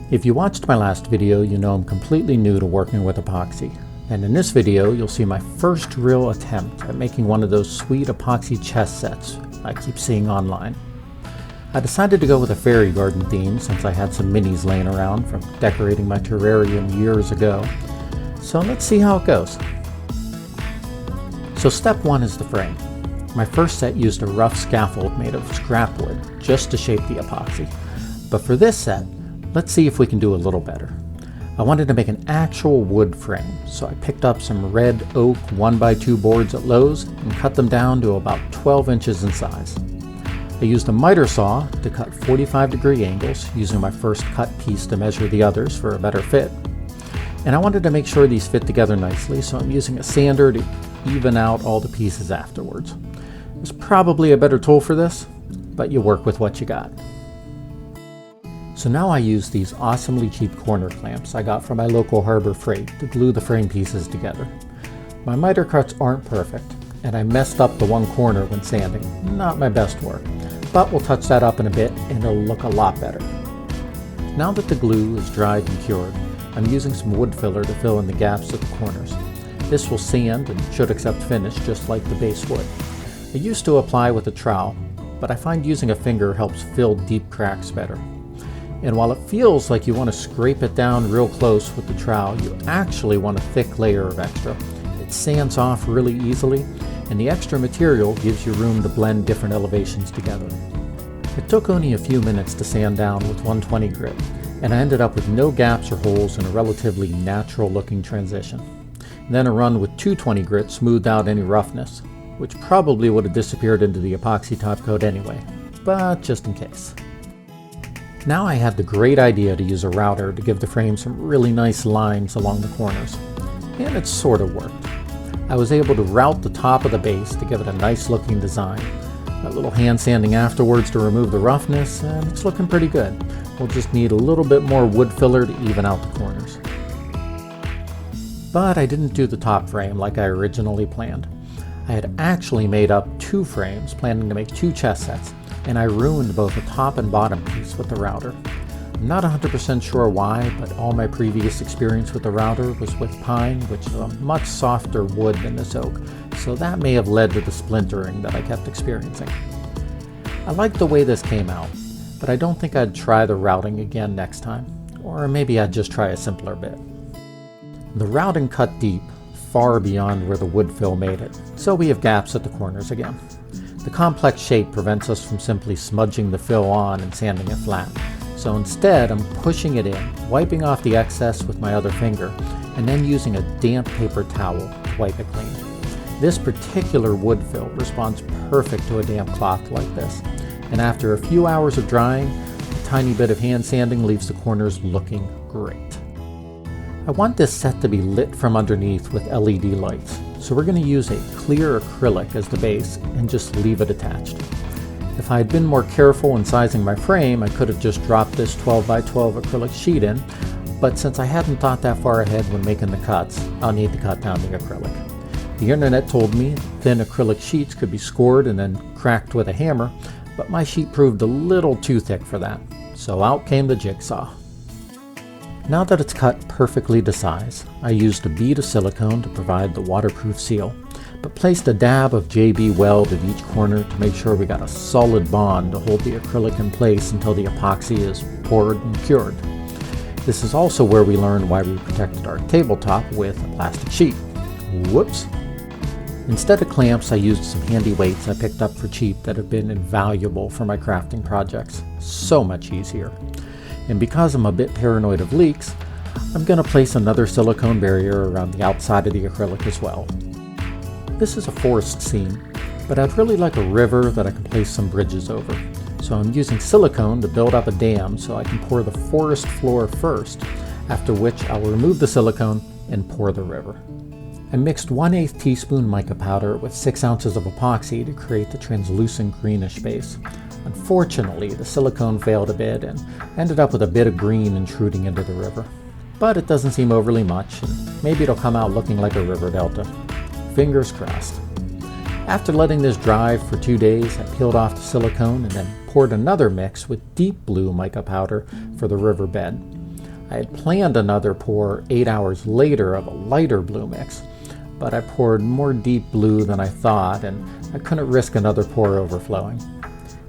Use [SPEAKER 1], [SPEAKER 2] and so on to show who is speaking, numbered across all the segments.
[SPEAKER 1] If you watched my last video, you know I'm completely new to working with epoxy. And in this video, you'll see my first real attempt at making one of those sweet epoxy chest sets I keep seeing online. I decided to go with a fairy garden theme since I had some minis laying around from decorating my terrarium years ago. So let's see how it goes. So step one is the frame. My first set used a rough scaffold made of scrap wood just to shape the epoxy. But for this set, let's see if we can do a little better. I wanted to make an actual wood frame, so I picked up some red oak 1x2 boards at Lowe's and cut them down to about 12 inches in size. I used a miter saw to cut 45-degree angles, using my first cut piece to measure the others for a better fit. And I wanted to make sure these fit together nicely, so I'm using a sander to even out all the pieces afterwards. There's probably a better tool for this, but you work with what you got. So now I use these awesomely cheap corner clamps I got from my local Harbor Freight to glue the frame pieces together. My miter cuts aren't perfect, and I messed up the one corner when sanding. Not my best work, but we'll touch that up in a bit and it'll look a lot better. Now that the glue is dried and cured, I'm using some wood filler to fill in the gaps at the corners. This will sand and should accept finish just like the base would. I used to apply with a trowel, but I find using a finger helps fill deep cracks better. And while it feels like you want to scrape it down real close with the trowel, you actually want a thick layer of extra. It sands off really easily, and the extra material gives you room to blend different elevations together. It took only a few minutes to sand down with 120 grit, and I ended up with no gaps or holes and a relatively natural looking transition. Then a run with 220 grit smoothed out any roughness, which probably would have disappeared into the epoxy top coat anyway, but just in case. Now I had the great idea to use a router to give the frame some really nice lines along the corners, and it sort of worked. I was able to route the top of the base to give it a nice looking design. A little hand sanding afterwards to remove the roughness, and it's looking pretty good. We'll just need a little bit more wood filler to even out the corners. But I didn't do the top frame like I originally planned. I had actually made up two frames, planning to make two chest sets, and I ruined both the top and bottom piece with the router. I'm not 100% sure why, but all my previous experience with the router was with pine, which is a much softer wood than this oak, so that may have led to the splintering that I kept experiencing. I like the way this came out, but I don't think I'd try the routing again next time, or maybe I'd just try a simpler bit. The routing cut deep, far beyond where the wood fill made it, so we have gaps at the corners again. The complex shape prevents us from simply smudging the fill on and sanding it flat. So instead, I'm pushing it in, wiping off the excess with my other finger, and then using a damp paper towel to wipe it clean. This particular wood fill responds perfect to a damp cloth like this, and after a few hours of drying, a tiny bit of hand sanding leaves the corners looking great. I want this set to be lit from underneath with LED lights, so we're going to use a clear acrylic as the base and just leave it attached. If I had been more careful in sizing my frame, I could have just dropped this 12x12 acrylic sheet in, but since I hadn't thought that far ahead when making the cuts, I'll need to cut down the acrylic. The internet told me thin acrylic sheets could be scored and then cracked with a hammer, but my sheet proved a little too thick for that, so out came the jigsaw. Now that it's cut perfectly to size, I used a bead of silicone to provide the waterproof seal, but placed a dab of JB Weld at each corner to make sure we got a solid bond to hold the acrylic in place until the epoxy is poured and cured. This is also where we learned why we protected our tabletop with a plastic sheet. Whoops! Instead of clamps, I used some handy weights I picked up for cheap that have been invaluable for my crafting projects. So much easier. And because I'm a bit paranoid of leaks, I'm going to place another silicone barrier around the outside of the acrylic as well. This is a forest scene, but I'd really like a river that I can place some bridges over. So I'm using silicone to build up a dam so I can pour the forest floor first, after which I'll remove the silicone and pour the river. I mixed 1/8 teaspoon mica powder with 6 ounces of epoxy to create the translucent greenish base. Unfortunately, the silicone failed a bit and ended up with a bit of green intruding into the river. But it doesn't seem overly much, and maybe it'll come out looking like a river delta. Fingers crossed. After letting this dry for 2 days, I peeled off the silicone and then poured another mix with deep blue mica powder for the riverbed. I had planned another pour 8 hours later of a lighter blue mix, but I poured more deep blue than I thought, and I couldn't risk another pour overflowing.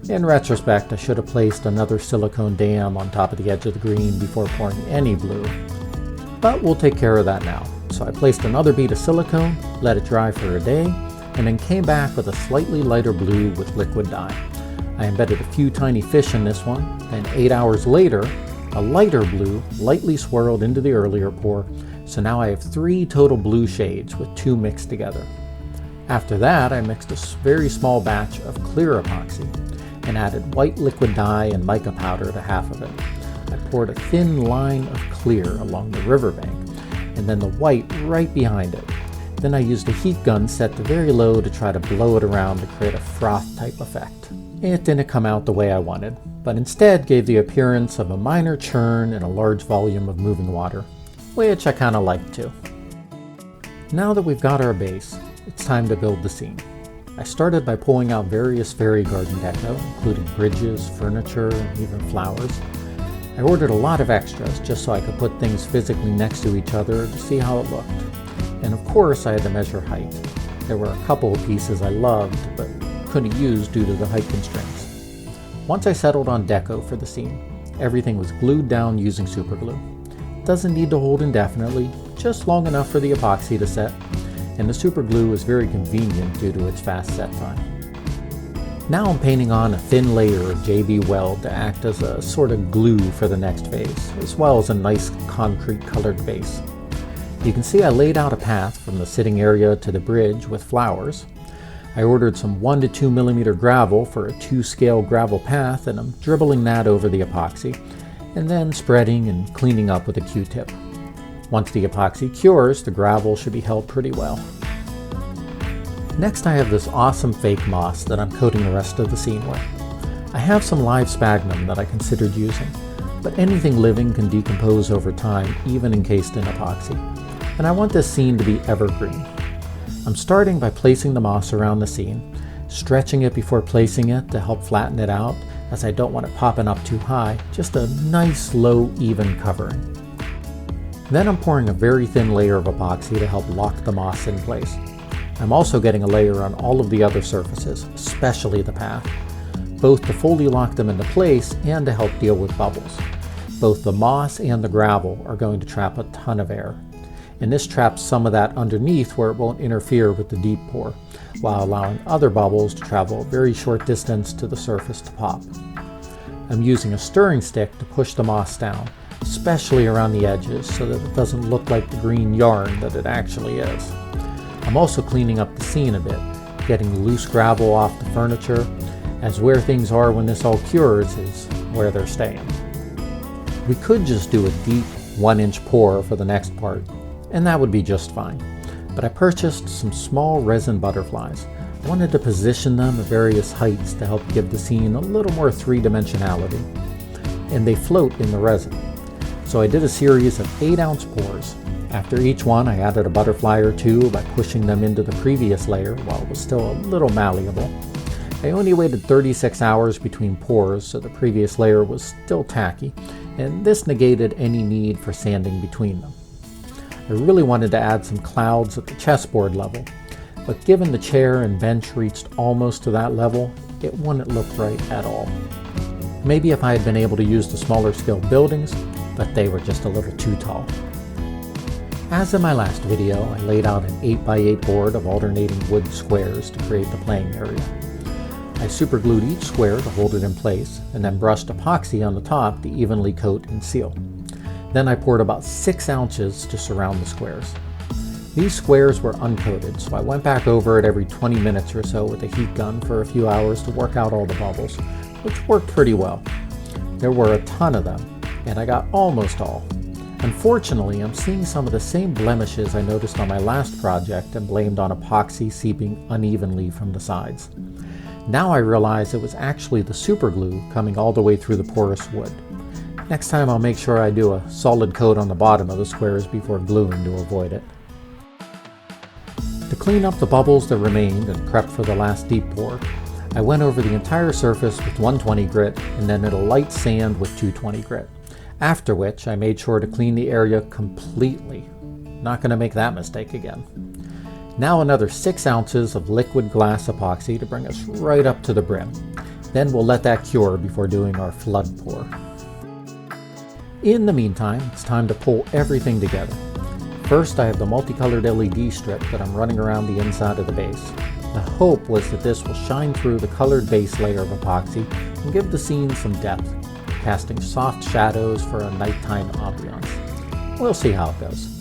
[SPEAKER 1] In retrospect, I should have placed another silicone dam on top of the edge of the green before pouring any blue. But we'll take care of that now. So I placed another bead of silicone, let it dry for a day, and then came back with a slightly lighter blue with liquid dye. I embedded a few tiny fish in this one, and 8 hours later, a lighter blue lightly swirled into the earlier pour, so now I have 3 total blue shades with 2 mixed together. After that, I mixed a very small batch of clear epoxy and added white liquid dye and mica powder to half of it. I poured a thin line of clear along the riverbank, and then the white right behind it. Then I used a heat gun set to very low to try to blow it around to create a froth type effect. It didn't come out the way I wanted, but instead gave the appearance of a minor churn and a large volume of moving water, which I kinda liked too. Now that we've got our base, it's time to build the scene. I started by pulling out various fairy garden deco, including bridges, furniture, and even flowers. I ordered a lot of extras just so I could put things physically next to each other to see how it looked. And of course I had to measure height. There were a couple of pieces I loved but couldn't use due to the height constraints. Once I settled on deco for the scene, everything was glued down using super glue. It doesn't need to hold indefinitely, just long enough for the epoxy to set, and the super glue is very convenient due to its fast set time. Now I'm painting on a thin layer of JB Weld to act as a sort of glue for the next phase, as well as a nice concrete colored base. You can see I laid out a path from the sitting area to the bridge with flowers. I ordered some 1 to 2 millimeter gravel for a 2-scale gravel path, and I'm dribbling that over the epoxy, and then spreading and cleaning up with a Q-tip. Once the epoxy cures, the gravel should be held pretty well. Next I have this awesome fake moss that I'm coating the rest of the scene with. I have some live sphagnum that I considered using, but anything living can decompose over time, even encased in epoxy, and I want this scene to be evergreen. I'm starting by placing the moss around the scene, stretching it before placing it to help flatten it out, as I don't want it popping up too high, just a nice low even covering. Then I'm pouring a very thin layer of epoxy to help lock the moss in place. I'm also getting a layer on all of the other surfaces, especially the path, both to fully lock them into place and to help deal with bubbles. Both the moss and the gravel are going to trap a ton of air, and this traps some of that underneath where it won't interfere with the deep pour, while allowing other bubbles to travel a very short distance to the surface to pop. I'm using a stirring stick to push the moss down, especially around the edges so that it doesn't look like the green yarn that it actually is. I'm also cleaning up the scene a bit, getting loose gravel off the furniture, as where things are when this all cures is where they're staying. We could just do a deep 1-inch pour for the next part, and that would be just fine. But I purchased some small resin butterflies. I wanted to position them at various heights to help give the scene a little more 3-dimensionality. And they float in the resin. So I did a series of 8-ounce pours. After each one, I added a butterfly or two by pushing them into the previous layer while it was still a little malleable. I only waited 36 hours between pours, so the previous layer was still tacky, and this negated any need for sanding between them. I really wanted to add some clouds at the chessboard level, but given the chair and bench reached almost to that level, it wouldn't look right at all. Maybe if I had been able to use the smaller scale buildings, but they were just a little too tall. As in my last video, I laid out an 8x8 board of alternating wood squares to create the playing area. I superglued each square to hold it in place, and then brushed epoxy on the top to evenly coat and seal. Then I poured about 6 ounces to surround the squares. These squares were uncoated, so I went back over it every 20 minutes or so with a heat gun for a few hours to work out all the bubbles, which worked pretty well. There were a ton of them, and I got almost all. Unfortunately, I'm seeing some of the same blemishes I noticed on my last project and blamed on epoxy seeping unevenly from the sides. Now I realize it was actually the super glue coming all the way through the porous wood. Next time I'll make sure I do a solid coat on the bottom of the squares before gluing to avoid it. To clean up the bubbles that remained and prep for the last deep pour, I went over the entire surface with 120 grit and then at a light sand with 220 grit. After which I made sure to clean the area completely. Not going to make that mistake again. Now another 6 ounces of liquid glass epoxy to bring us right up to the brim. Then we'll let that cure before doing our flood pour. In the meantime, it's time to pull everything together. First, I have the multicolored LED strip that I'm running around the inside of the base. The hope was that this will shine through the colored base layer of epoxy and give the scene some depth, casting soft shadows for a nighttime ambiance. We'll see how it goes.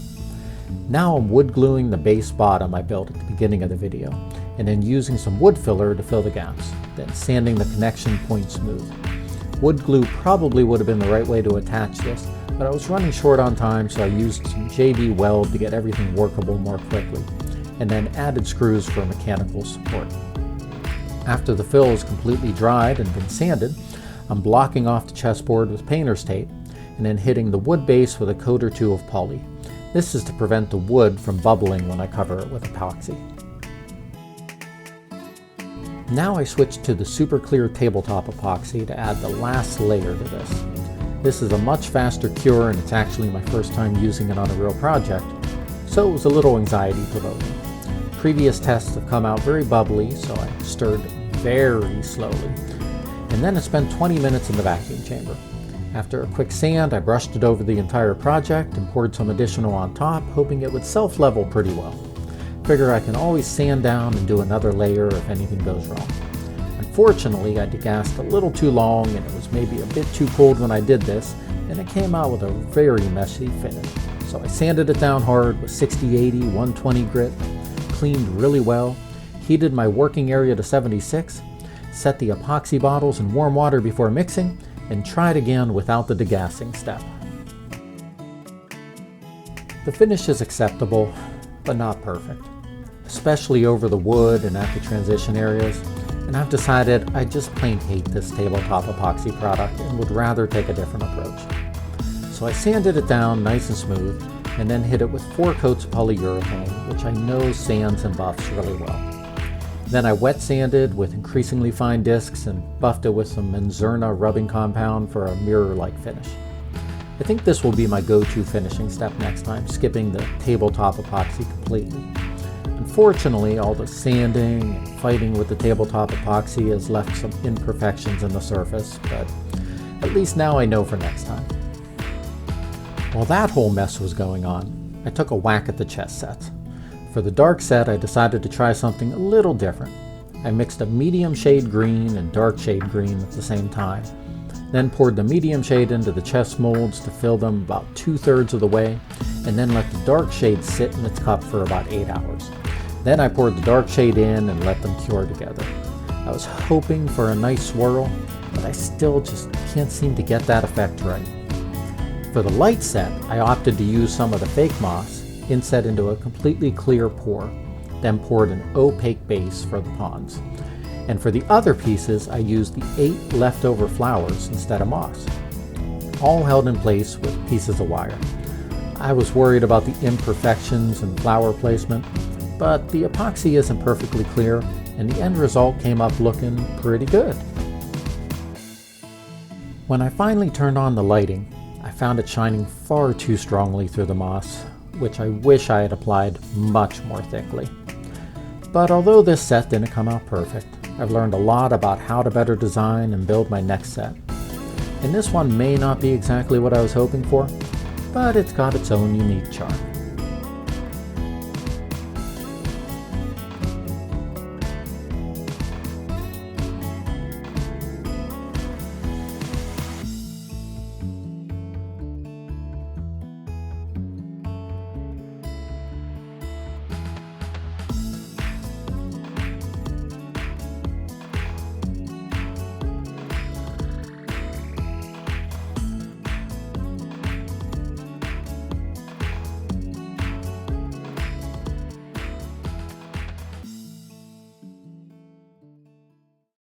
[SPEAKER 1] Now I'm wood gluing the base bottom I built at the beginning of the video, and then using some wood filler to fill the gaps, then sanding the connection point smooth. Wood glue probably would have been the right way to attach this, but I was running short on time, so I used some JB weld to get everything workable more quickly, and then added screws for mechanical support. After the fill is completely dried and been sanded, I'm blocking off the chessboard with painter's tape, and then hitting the wood base with a coat or two of poly. This is to prevent the wood from bubbling when I cover it with epoxy. Now I switch to the super clear tabletop epoxy to add the last layer to this. This is a much faster cure, and it's actually my first time using it on a real project, so it was a little anxiety provoking. Previous tests have come out very bubbly, so I stirred very slowly, and then I spent 20 minutes in the vacuum chamber. After a quick sand, I brushed it over the entire project and poured some additional on top, hoping it would self-level pretty well. Figure I can always sand down and do another layer if anything goes wrong. Unfortunately, I degassed a little too long, and it was maybe a bit too cold when I did this, and it came out with a very messy finish. So I sanded it down hard with 60/80 120 grit, cleaned really well, heated my working area to 76, set the epoxy bottles in warm water before mixing, and tried again without the degassing step. The finish is acceptable, but not perfect, especially over the wood and at the transition areas, and I've decided I just plain hate this tabletop epoxy product and would rather take a different approach. So I sanded it down nice and smooth, and then hit it with 4 coats of polyurethane, which I know sands and buffs really well. Then I wet sanded with increasingly fine discs and buffed it with some Menzerna rubbing compound for a mirror-like finish. I think this will be my go-to finishing step next time, skipping the tabletop epoxy completely. Unfortunately, all the sanding and fighting with the tabletop epoxy has left some imperfections in the surface, but at least now I know for next time. While that whole mess was going on, I took a whack at the chess sets. For the dark set, I decided to try something a little different. I mixed a medium shade green and dark shade green at the same time, then poured the medium shade into the chess molds to fill them about 2/3 of the way, and then let the dark shade sit in its cup for about 8 hours. Then I poured the dark shade in and let them cure together. I was hoping for a nice swirl, but I still just can't seem to get that effect right. For the light set, I opted to use some of the fake moss, inset into a completely clear pour, then poured an opaque base for the pawns. And for the other pieces, I used the 8 leftover flowers instead of moss, all held in place with pieces of wire. I was worried about the imperfections in flower placement, but the epoxy isn't perfectly clear, and the end result came up looking pretty good. When I finally turned on the lighting, I found it shining far too strongly through the moss, which I wish I had applied much more thickly. But although this set didn't come out perfect, I've learned a lot about how to better design and build my next set. And this one may not be exactly what I was hoping for, but it's got its own unique charm.